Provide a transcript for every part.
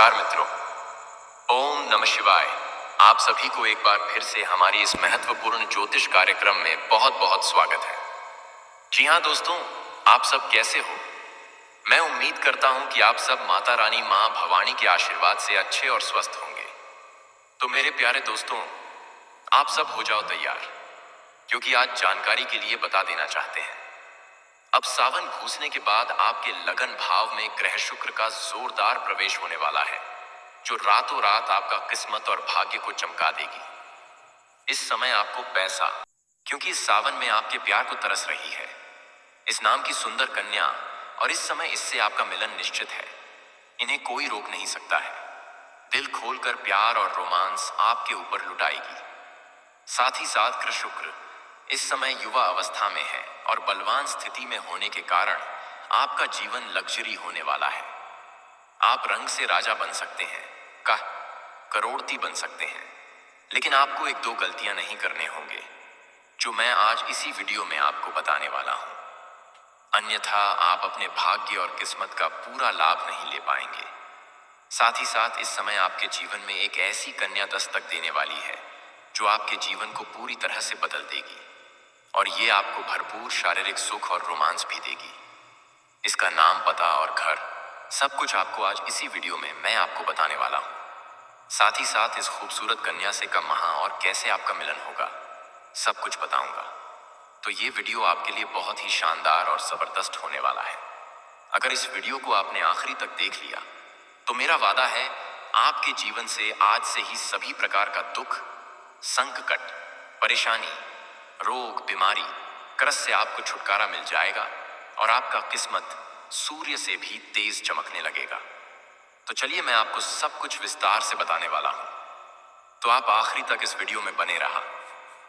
नमस्कार मित्रों। ओम नमः शिवाय। आप सभी को एक बार फिर से हमारी इस महत्वपूर्ण ज्योतिष कार्यक्रम में बहुत बहुत स्वागत है। जी हाँ दोस्तों, आप सब कैसे हो? मैं उम्मीद करता हूँ कि आप सब माता रानी माँ भवानी के आशीर्वाद से अच्छे और स्वस्थ होंगे। तो मेरे प्यारे दोस्तों, आप सब हो जाओ तैयार, क्योंकि आज जानकारी के लिए बता देना चाहते हैं। अब सावन घुसने के बाद आपके लगन भाव में ग्रह शुक्र का जोरदार प्रवेश होने वाला है, जो रातों रात आपका किस्मत और भाग्य को चमका देगी। इस समय आपको पैसा, क्योंकि इस सावन में आपके प्यार को तरस रही है इस नाम की सुंदर कन्या, और इस समय इससे आपका मिलन निश्चित है। इन्हें कोई रोक नहीं सकता है। दिल खोलकर प्यार और रोमांस आपके ऊपर लुटाएगी। साथ ही साथ ग्रह शुक्र इस समय युवा अवस्था में है और बलवान स्थिति में होने के कारण आपका जीवन लग्जरी होने वाला है। आप रंग से राजा बन सकते हैं, करोड़पति बन सकते हैं, लेकिन आपको एक दो गलतियां नहीं करने होंगे, जो मैं आज इसी वीडियो में आपको बताने वाला हूं। अन्यथा आप अपने भाग्य और किस्मत का पूरा लाभ नहीं ले पाएंगे। साथ ही साथ इस समय आपके जीवन में एक ऐसी कन्या दस्तक देने वाली है जो आपके जीवन को पूरी तरह से बदल देगी, और ये आपको भरपूर शारीरिक सुख और रोमांस भी देगी। इसका नाम, पता और घर सब कुछ आपको आज इसी वीडियो में मैं आपको बताने वाला हूँ। साथ ही साथ इस खूबसूरत कन्या से कहाँ और कैसे आपका मिलन होगा, सब कुछ बताऊंगा। तो ये वीडियो आपके लिए बहुत ही शानदार और जबरदस्त होने वाला है। अगर इस वीडियो को आपने आखिरी तक देख लिया तो मेरा वादा है आपके जीवन से आज से ही सभी प्रकार का दुख, संकट, परेशानी, रोग, बीमारी, कर्ज से आपको छुटकारा मिल जाएगा और आपका किस्मत सूर्य से भी तेज चमकने लगेगा। तो चलिए मैं आपको सब कुछ विस्तार से बताने वाला हूं, तो आप आखिरी तक इस वीडियो में बने रहा।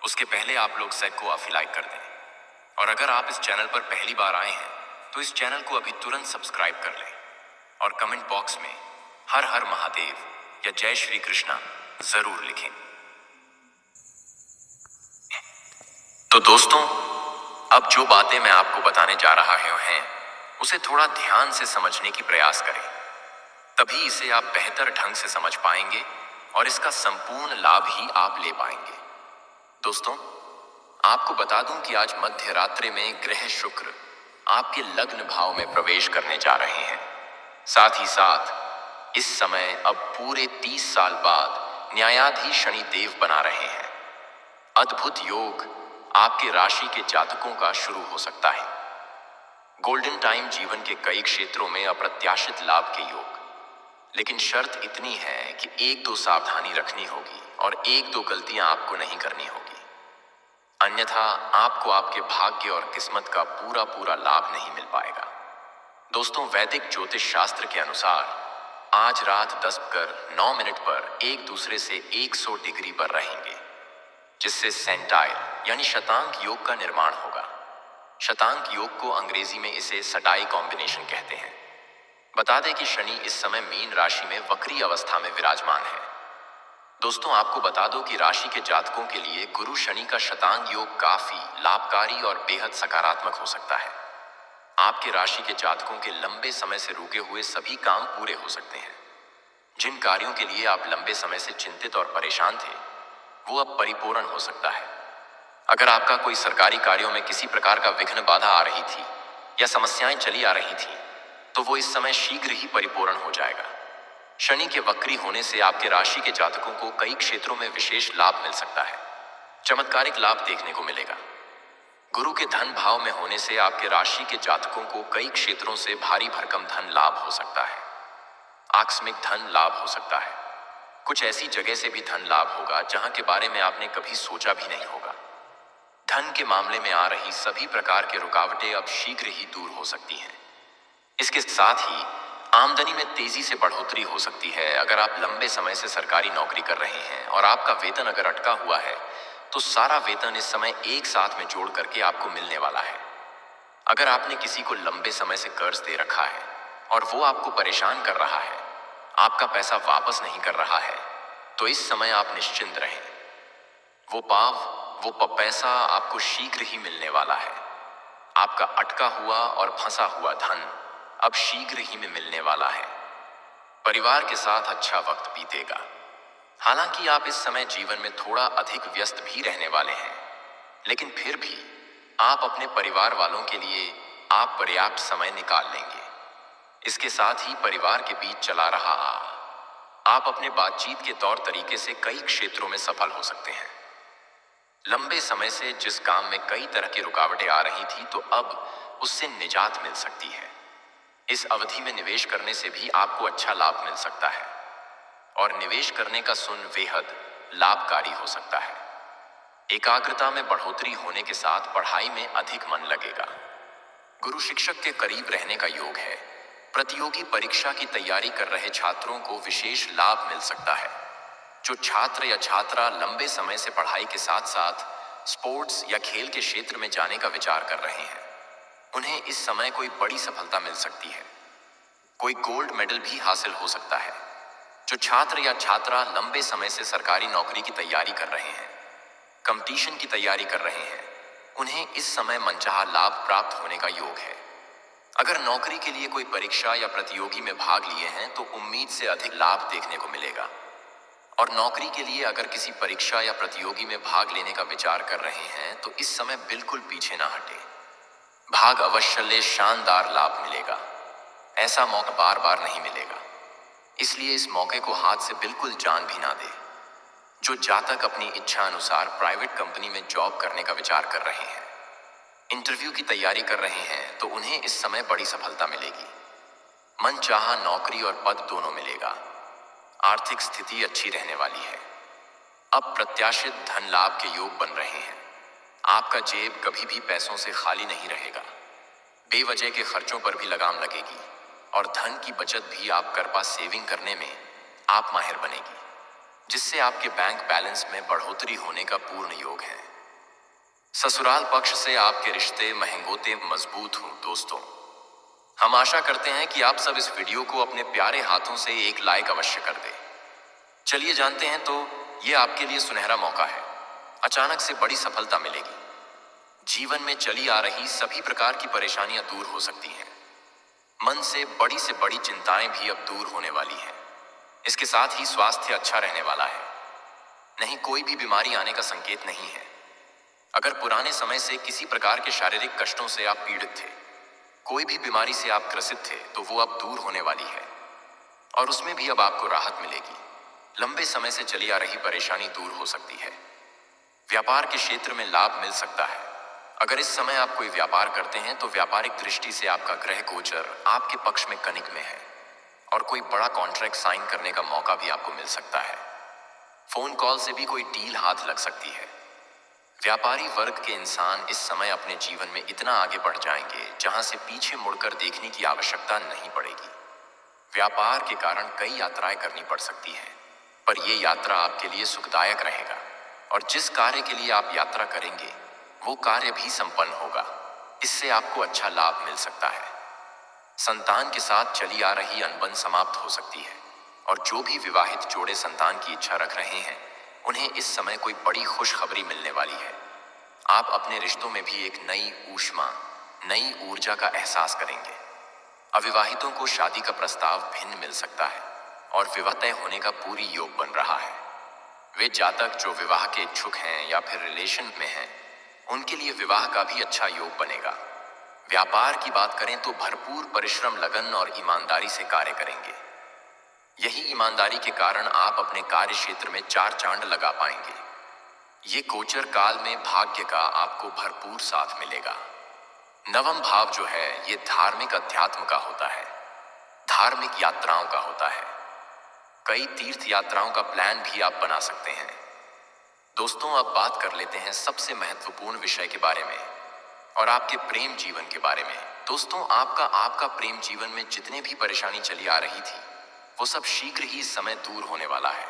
उसके पहले आप लोग सेट को अभी लाइक कर दें, और अगर आप इस चैनल पर पहली बार आए हैं तो इस चैनल को अभी तुरंत सब्सक्राइब कर लें, और कमेंट बॉक्स में हर हर महादेव या जय श्री कृष्णा जरूर लिखें। तो दोस्तों, अब जो बातें मैं आपको बताने जा रहा हूं उसे थोड़ा ध्यान से समझने की प्रयास करें, तभी इसे आप बेहतर ढंग से समझ पाएंगे और इसका संपूर्ण लाभ ही आप ले पाएंगे। दोस्तों, आपको बता दूं कि आज मध्य रात्रि में ग्रह शुक्र आपके लग्न भाव में प्रवेश करने जा रहे हैं। साथ ही साथ इस समय अब पूरे 30 साल बाद न्यायाधीश शनि देव बना रहे हैं। अद्भुत योग आपके राशि के जातकों का शुरू हो सकता है। गोल्डन टाइम जीवन के कई क्षेत्रों में अप्रत्याशित लाभ के योग, लेकिन शर्त इतनी है कि एक दो सावधानी रखनी होगी और एक दो गलतियां आपको नहीं करनी होगी, अन्यथा आपको आपके भाग्य और किस्मत का पूरा पूरा लाभ नहीं मिल पाएगा। दोस्तों, वैदिक ज्योतिष शास्त्र के अनुसार आज रात 10:09 पर एक दूसरे से 100 डिग्री पर रहेंगे, जिससे सेंटाइल यानी शतांक योग का निर्माण होगा। शतांक योग को अंग्रेजी में इसे सटाई कॉम्बिनेशन कहते हैं। बता दें कि शनि इस समय मीन राशि में वक्री अवस्था में विराजमान है। दोस्तों, आपको बता दो कि राशि के जातकों के लिए गुरु शनि का शतांग योग काफी लाभकारी और बेहद सकारात्मक हो सकता है। आपके राशि के जातकों के लंबे समय से रुके हुए सभी काम पूरे हो सकते हैं। जिन कार्यों के लिए आप लंबे समय से चिंतित और परेशान थे, वो अब परिपूर्ण हो सकता है। अगर आपका कोई सरकारी कार्यों में किसी प्रकार का विघ्न बाधा आ रही थी या समस्याएं चली आ रही थी, तो वो इस समय शीघ्र ही परिपूर्ण हो जाएगा। शनि के वक्री होने से आपके राशि के जातकों को कई क्षेत्रों में विशेष लाभ मिल सकता है। चमत्कारिक लाभ देखने को मिलेगा। गुरु के धन भाव में होने से आपके राशि के जातकों को कई क्षेत्रों से भारी भरकम धन लाभ हो सकता है। आकस्मिक धन लाभ हो सकता है। कुछ ऐसी जगह से भी धन लाभ होगा जहां के बारे में आपने कभी सोचा भी नहीं होगा। धन के मामले में आ रही सभी प्रकार की रुकावटें अब शीघ्र ही दूर हो सकती हैं। इसके साथ ही आमदनी में तेजी से बढ़ोतरी हो सकती है। अगर आप लंबे समय से सरकारी नौकरी कर रहे हैं और आपका वेतन अगर अटका हुआ है, तो सारा वेतन इस समय एक साथ में जोड़ करके आपको मिलने वाला है। अगर आपने किसी को लंबे समय से कर्ज दे रखा है और वो आपको परेशान कर रहा है, आपका पैसा वापस नहीं कर रहा है, तो इस समय आप निश्चिंत रहें। वो पैसा आपको शीघ्र ही मिलने वाला है। आपका अटका हुआ और फंसा हुआ धन अब शीघ्र ही में मिलने वाला है। परिवार के साथ अच्छा वक्त बीतेगा। हालांकि आप इस समय जीवन में थोड़ा अधिक व्यस्त भी रहने वाले हैं, लेकिन फिर भी आप अपने परिवार वालों के लिए आप पर्याप्त समय निकाल लेंगे। इसके साथ ही परिवार के बीच चला रहा आप अपने बातचीत के तौर तरीके से कई क्षेत्रों में सफल हो सकते हैं। लंबे समय से जिस काम में कई तरह की रुकावटें आ रही थी, तो अब उससे निजात मिल सकती है। इस अवधि में निवेश करने से भी आपको अच्छा लाभ मिल सकता है और निवेश करने का सुन बेहद लाभकारी हो सकता है। एकाग्रता में बढ़ोतरी होने के साथ पढ़ाई में अधिक मन लगेगा। गुरु शिक्षक के करीब रहने का योग है। प्रतियोगी परीक्षा की तैयारी कर रहे छात्रों को विशेष लाभ मिल सकता है। जो छात्र या छात्रा लंबे समय से पढ़ाई के साथ साथ स्पोर्ट्स या खेल के क्षेत्र में जाने का विचार कर रहे हैं, उन्हें इस समय कोई बड़ी सफलता मिल सकती है। कोई गोल्ड मेडल भी हासिल हो सकता है। जो छात्र या छात्रा लंबे समय से सरकारी नौकरी की तैयारी कर रहे हैं, कंपटीशन की तैयारी कर रहे हैं, उन्हें इस समय मनचाहा लाभ प्राप्त होने का योग है। अगर नौकरी के लिए कोई परीक्षा या प्रतियोगी में भाग लिए हैं, तो उम्मीद से अधिक लाभ देखने को मिलेगा। और नौकरी के लिए अगर किसी परीक्षा या प्रतियोगी में भाग लेने का विचार कर रहे हैं, तो इस समय बिल्कुल पीछे ना हटे। भाग अवश्य ले, शानदार लाभ मिलेगा। ऐसा मौका बार बार नहीं मिलेगा, इसलिए इस मौके को हाथ से बिल्कुल जान भी ना दे। जो जातक अपनी इच्छा अनुसार प्राइवेट कंपनी में जॉब करने का विचार कर रहे हैं, इंटरव्यू की तैयारी कर रहे हैं, तो उन्हें इस समय बड़ी सफलता मिलेगी। मनचाहा नौकरी और पद दोनों मिलेगा। आर्थिक स्थिति अच्छी रहने वाली है। अप्रत्याशित धन लाभ के योग बन रहे हैं। आपका जेब कभी भी पैसों से खाली नहीं रहेगा। बेवजह के खर्चों पर भी लगाम लगेगी और धन की बचत भी आप कर पा सेविंग करने में आप माहिर बनेगी, जिससे आपके बैंक बैलेंस में बढ़ोतरी होने का पूर्ण योग है। ससुराल पक्ष से आपके रिश्ते महंगोते मजबूत हों। दोस्तों, हम आशा करते हैं कि आप सब इस वीडियो को अपने प्यारे हाथों से एक लाइक अवश्य कर दें। चलिए जानते हैं, तो ये आपके लिए सुनहरा मौका है। अचानक से बड़ी सफलता मिलेगी। जीवन में चली आ रही सभी प्रकार की परेशानियां दूर हो सकती हैं। मन से बड़ी चिंताएं भी अब दूर होने वाली हैं। इसके साथ ही स्वास्थ्य अच्छा रहने वाला है। नहीं, कोई भी बीमारी आने का संकेत नहीं है। अगर पुराने समय से किसी प्रकार के शारीरिक कष्टों से आप पीड़ित थे, कोई भी बीमारी से आप ग्रसित थे, तो वो अब दूर होने वाली है और उसमें भी अब आपको राहत मिलेगी। लंबे समय से चली आ रही परेशानी दूर हो सकती है। व्यापार के क्षेत्र में लाभ मिल सकता है। अगर इस समय आप कोई व्यापार करते हैं, तो व्यापारिक दृष्टि से आपका ग्रह गोचर आपके पक्ष में कनिक में है और कोई बड़ा कॉन्ट्रैक्ट साइन करने का मौका भी आपको मिल सकता है। फोन कॉल से भी कोई डील हाथ लग सकती है। व्यापारी वर्ग के इंसान इस समय अपने जीवन में इतना आगे बढ़ जाएंगे, जहां से पीछे मुड़कर देखने की आवश्यकता नहीं पड़ेगी। व्यापार के कारण कई यात्राएं करनी पड़ सकती है, पर यह यात्रा आपके लिए सुखदायक रहेगा और जिस कार्य के लिए आप यात्रा करेंगे, वो कार्य भी संपन्न होगा। इससे आपको अच्छा लाभ मिल सकता है। संतान के साथ चली आ रही अनबन समाप्त हो सकती है और जो भी विवाहित जोड़े संतान की इच्छा रख रहे हैं, उन्हें इस समय कोई बड़ी खुशखबरी मिलने वाली है। आप अपने रिश्तों में भी एक नई ऊष्मा, नई ऊर्जा का एहसास करेंगे। अविवाहितों को शादी का प्रस्ताव भिन्न मिल सकता है और विवाह तय होने का पूरी योग बन रहा है। वे जातक जो विवाह के इच्छुक हैं या फिर रिलेशन में हैं, उनके लिए विवाह का भी अच्छा योग बनेगा। व्यापार की बात करें तो भरपूर परिश्रम, लगन और ईमानदारी से कार्य करेंगे। यही ईमानदारी के कारण आप अपने कार्य क्षेत्र में चार चांद लगा पाएंगे। ये गोचर काल में भाग्य का आपको भरपूर साथ मिलेगा। नवम भाव जो है, ये धार्मिक अध्यात्म का होता है, धार्मिक यात्राओं का होता है। कई तीर्थ यात्राओं का प्लान भी आप बना सकते हैं। दोस्तों, अब बात कर लेते हैं सबसे महत्वपूर्ण विषय के बारे में और आपके प्रेम जीवन के बारे में। दोस्तों, आपका प्रेम जीवन में जितने भी परेशानी चली आ रही थी, वो सब शीघ्र ही इस समय दूर होने वाला है।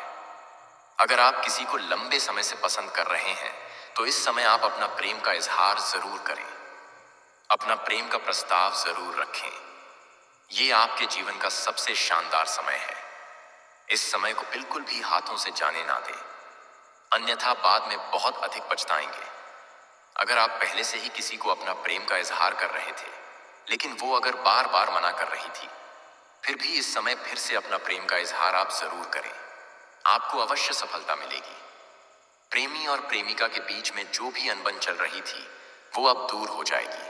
अगर आप किसी को लंबे समय से पसंद कर रहे हैं, तो इस समय आप अपना प्रेम का इजहार जरूर करें। अपना प्रेम का प्रस्ताव जरूर रखें। ये आपके जीवन का सबसे शानदार समय है। इस समय को बिल्कुल भी हाथों से जाने ना दें, अन्यथा बाद में बहुत अधिक पछताएंगे। अगर आप पहले से ही किसी को अपना प्रेम का इजहार कर रहे थे, लेकिन वो अगर बार बार मना कर रही थी, फिर भी इस समय फिर से अपना प्रेम का इजहार आप जरूर करें। आपको अवश्य सफलता मिलेगी। प्रेमी और प्रेमिका के बीच में जो भी अनबन चल रही थी वो अब दूर हो जाएगी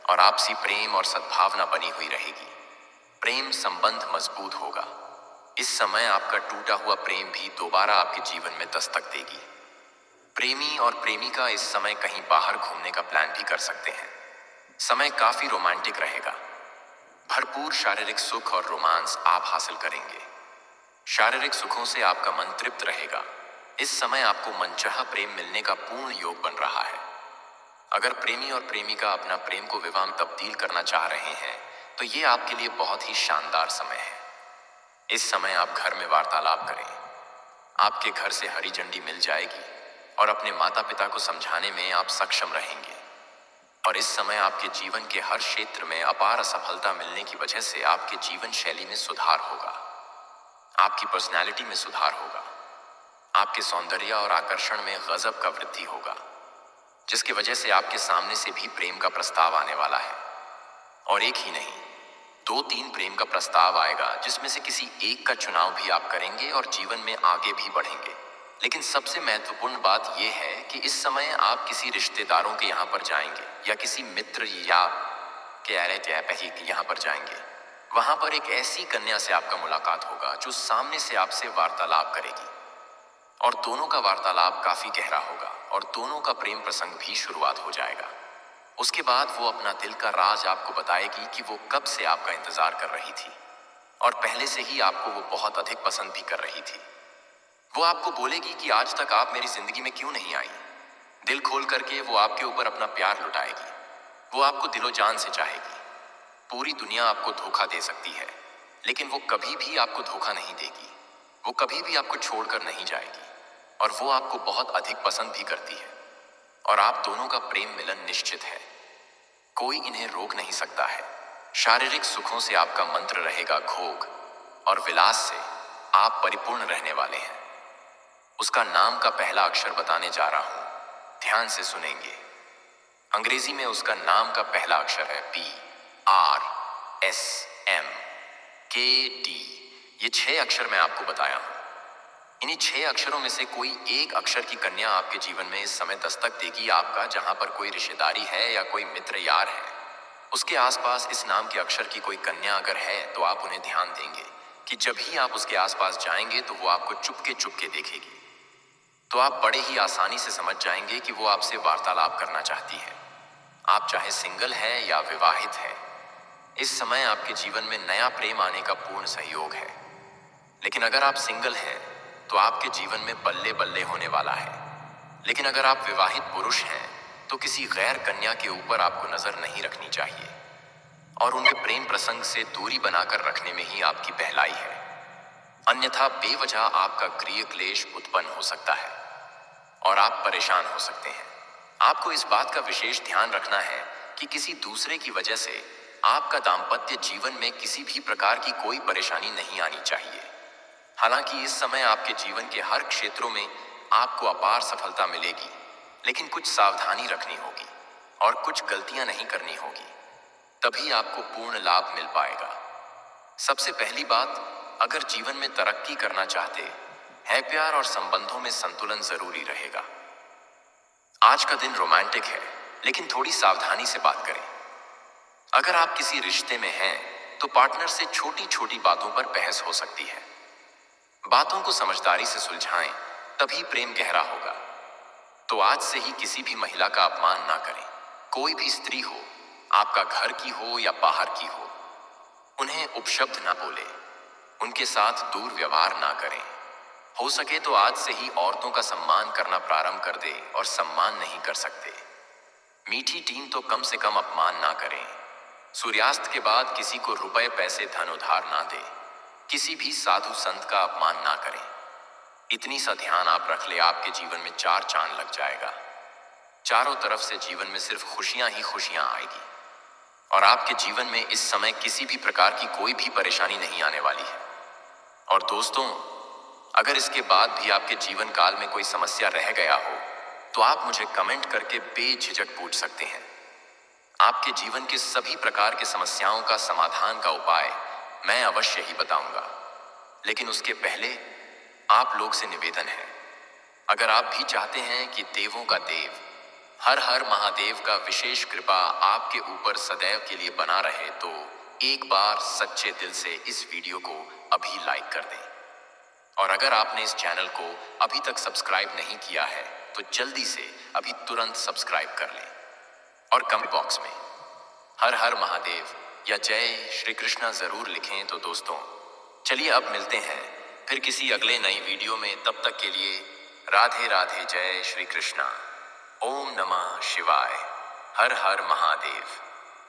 और आपसी प्रेम और सद्भावना बनी हुई रहेगी। प्रेम संबंध मजबूत होगा। इस समय आपका टूटा हुआ प्रेम भी दोबारा आपके जीवन में दस्तक देगी। प्रेमी और प्रेमिका इस समय कहीं बाहर घूमने का प्लान भी कर सकते हैं। समय काफी रोमांटिक रहेगा। भरपूर शारीरिक सुख और रोमांस आप हासिल करेंगे। शारीरिक सुखों से आपका मन तृप्त रहेगा। इस समय आपको मनचाहा प्रेम मिलने का पूर्ण योग बन रहा है। अगर प्रेमी और प्रेमिका अपना प्रेम को विवाह में तब्दील करना चाह रहे हैं तो ये आपके लिए बहुत ही शानदार समय है। इस समय आप घर में वार्तालाप करें। आपके घर से हरी झंडी मिल जाएगी और अपने माता पिता को समझाने में आप सक्षम रहेंगे। और इस समय आपके जीवन के हर क्षेत्र में अपार असफलता मिलने की वजह से आपके जीवन शैली में सुधार होगा। आपकी पर्सनैलिटी में सुधार होगा। आपके सौंदर्य और आकर्षण में गजब का वृद्धि होगा, जिसकी वजह से आपके सामने से भी प्रेम का प्रस्ताव आने वाला है। और एक ही नहीं, 2-3 प्रेम का प्रस्ताव आएगा, जिसमें से किसी एक का चुनाव भी आप करेंगे और जीवन में आगे भी बढ़ेंगे। लेकिन सबसे महत्वपूर्ण बात यह है कि इस समय आप किसी रिश्तेदारों के यहाँ पर जाएंगे या किसी मित्र या के यहाँ पर जाएंगे। वहां पर एक ऐसी कन्या से आपका मुलाकात होगा जो सामने से आपसे वार्तालाप करेगी और दोनों का वार्तालाप काफी गहरा होगा और दोनों का प्रेम प्रसंग भी शुरुआत हो जाएगा। उसके बाद वो अपना दिल का राज आपको बताएगी कि वो कब से आपका इंतजार कर रही थी और पहले से ही आपको वो बहुत अधिक पसंद भी कर रही थी। वो आपको बोलेगी कि आज तक आप मेरी जिंदगी में क्यों नहीं आई। दिल खोल करके वो आपके ऊपर अपना प्यार लुटाएगी। वो आपको दिलो जान से चाहेगी। पूरी दुनिया आपको धोखा दे सकती है, लेकिन वो कभी भी आपको धोखा नहीं देगी। वो कभी भी आपको छोड़कर नहीं जाएगी और वो आपको बहुत अधिक पसंद भी करती है और आप दोनों का प्रेम मिलन निश्चित है। कोई इन्हें रोक नहीं सकता है। शारीरिक सुखों से आपका मंत्र रहेगा घोग और विलास से आप परिपूर्ण रहने वाले हैं। उसका नाम का पहला अक्षर बताने जा रहा हूं, ध्यान से सुनेंगे। अंग्रेजी में उसका नाम का पहला अक्षर है PRSMKD। ये 6 अक्षर मैं आपको बताया हूं। इन्हीं 6 अक्षरों में से कोई एक अक्षर की कन्या आपके जीवन में इस समय दस्तक देगी आपका। जहां पर कोई रिश्तेदारी है या कोई मित्र यार है, उसके आसपास इस नाम के अक्षर की कोई कन्या अगर है तो आप उन्हें ध्यान देंगे कि जब ही आप उसके आसपास जाएंगे तो वो आपको चुपके चुपके देखेगी। तो आप बड़े ही आसानी से समझ जाएंगे कि वो आपसे वार्तालाप करना चाहती है। आप चाहे सिंगल है या विवाहित है, इस समय आपके जीवन में नया प्रेम आने का पूर्ण सहयोग है। लेकिन अगर आप सिंगल हैं तो आपके जीवन में बल्ले बल्ले होने वाला है। लेकिन अगर आप विवाहित पुरुष हैं तो किसी गैर कन्या के ऊपर आपको नजर नहीं रखनी चाहिए और उनके प्रेम प्रसंग से दूरी बनाकर रखने में ही आपकी पहलाई है। अन्यथा बेवजह आपका गृह क्लेश उत्पन्न हो सकता है और आप परेशान हो सकते हैं। आपको इस बात का विशेष ध्यान रखना है कि किसी दूसरे की वजह से आपका दाम्पत्य जीवन में किसी भी प्रकार की कोई परेशानी नहीं आनी चाहिए। हालांकि इस समय आपके जीवन के हर क्षेत्रों में आपको अपार सफलता मिलेगी, लेकिन कुछ सावधानी रखनी होगी और कुछ गलतियां नहीं करनी होगी, तभी आपको पूर्ण लाभ मिल पाएगा। सबसे पहली बात, अगर जीवन में तरक्की करना चाहते हैं, प्यार और संबंधों में संतुलन जरूरी रहेगा। आज का दिन रोमांटिक है, लेकिन थोड़ी सावधानी से बात करें। अगर आप किसी रिश्ते में हैं तो पार्टनर से छोटी छोटी बातों पर बहस हो सकती है। बातों को समझदारी से सुलझाएं, तभी प्रेम गहरा होगा। तो आज से ही किसी भी महिला का अपमान ना करें। कोई भी स्त्री हो, आपका घर की हो या बाहर की हो, उन्हें उपशब्द ना बोले, उनके साथ दूर व्यवहार ना करें। हो सके तो आज से ही औरतों का सम्मान करना प्रारंभ कर दे और सम्मान नहीं कर सकते। मीठी टीम तो कम से कम अपमान ना करें। सूर्यास्त के बाद किसी को रुपए पैसे धन उधार ना दे। किसी भी साधु संत का अपमान ना करें। इतनी सा ध्यान आप रख ले, आपके जीवन में 4 चांद लग जाएगा। चारों तरफ से जीवन में सिर्फ खुशियां ही खुशियां आएगी और आपके जीवन में इस समय किसी भी प्रकार की कोई भी परेशानी नहीं आने वाली है। और दोस्तों, अगर इसके बाद भी आपके जीवन काल में कोई समस्या रह गया हो तो आप मुझे कमेंट करके बेझिझक पूछ सकते हैं। आपके जीवन के सभी प्रकार के समस्याओं का समाधान का उपाय मैं अवश्य ही बताऊंगा। लेकिन उसके पहले आप लोग से निवेदन है, अगर आप भी चाहते हैं कि देवों का देव हर हर महादेव का विशेष कृपा आपके ऊपर सदैव के लिए बना रहे, तो एक बार सच्चे दिल से इस वीडियो को अभी लाइक कर दें। और अगर आपने इस चैनल को अभी तक सब्सक्राइब नहीं किया है तो जल्दी से अभी तुरंत सब्सक्राइब कर लें और कमेंट बॉक्स में हर हर महादेव या जय श्री कृष्णा जरूर लिखें। तो दोस्तों चलिए अब मिलते हैं फिर किसी अगले नई वीडियो में। तब तक के लिए राधे राधे, जय श्री कृष्णा, ओम नमः शिवाय, हर हर महादेव।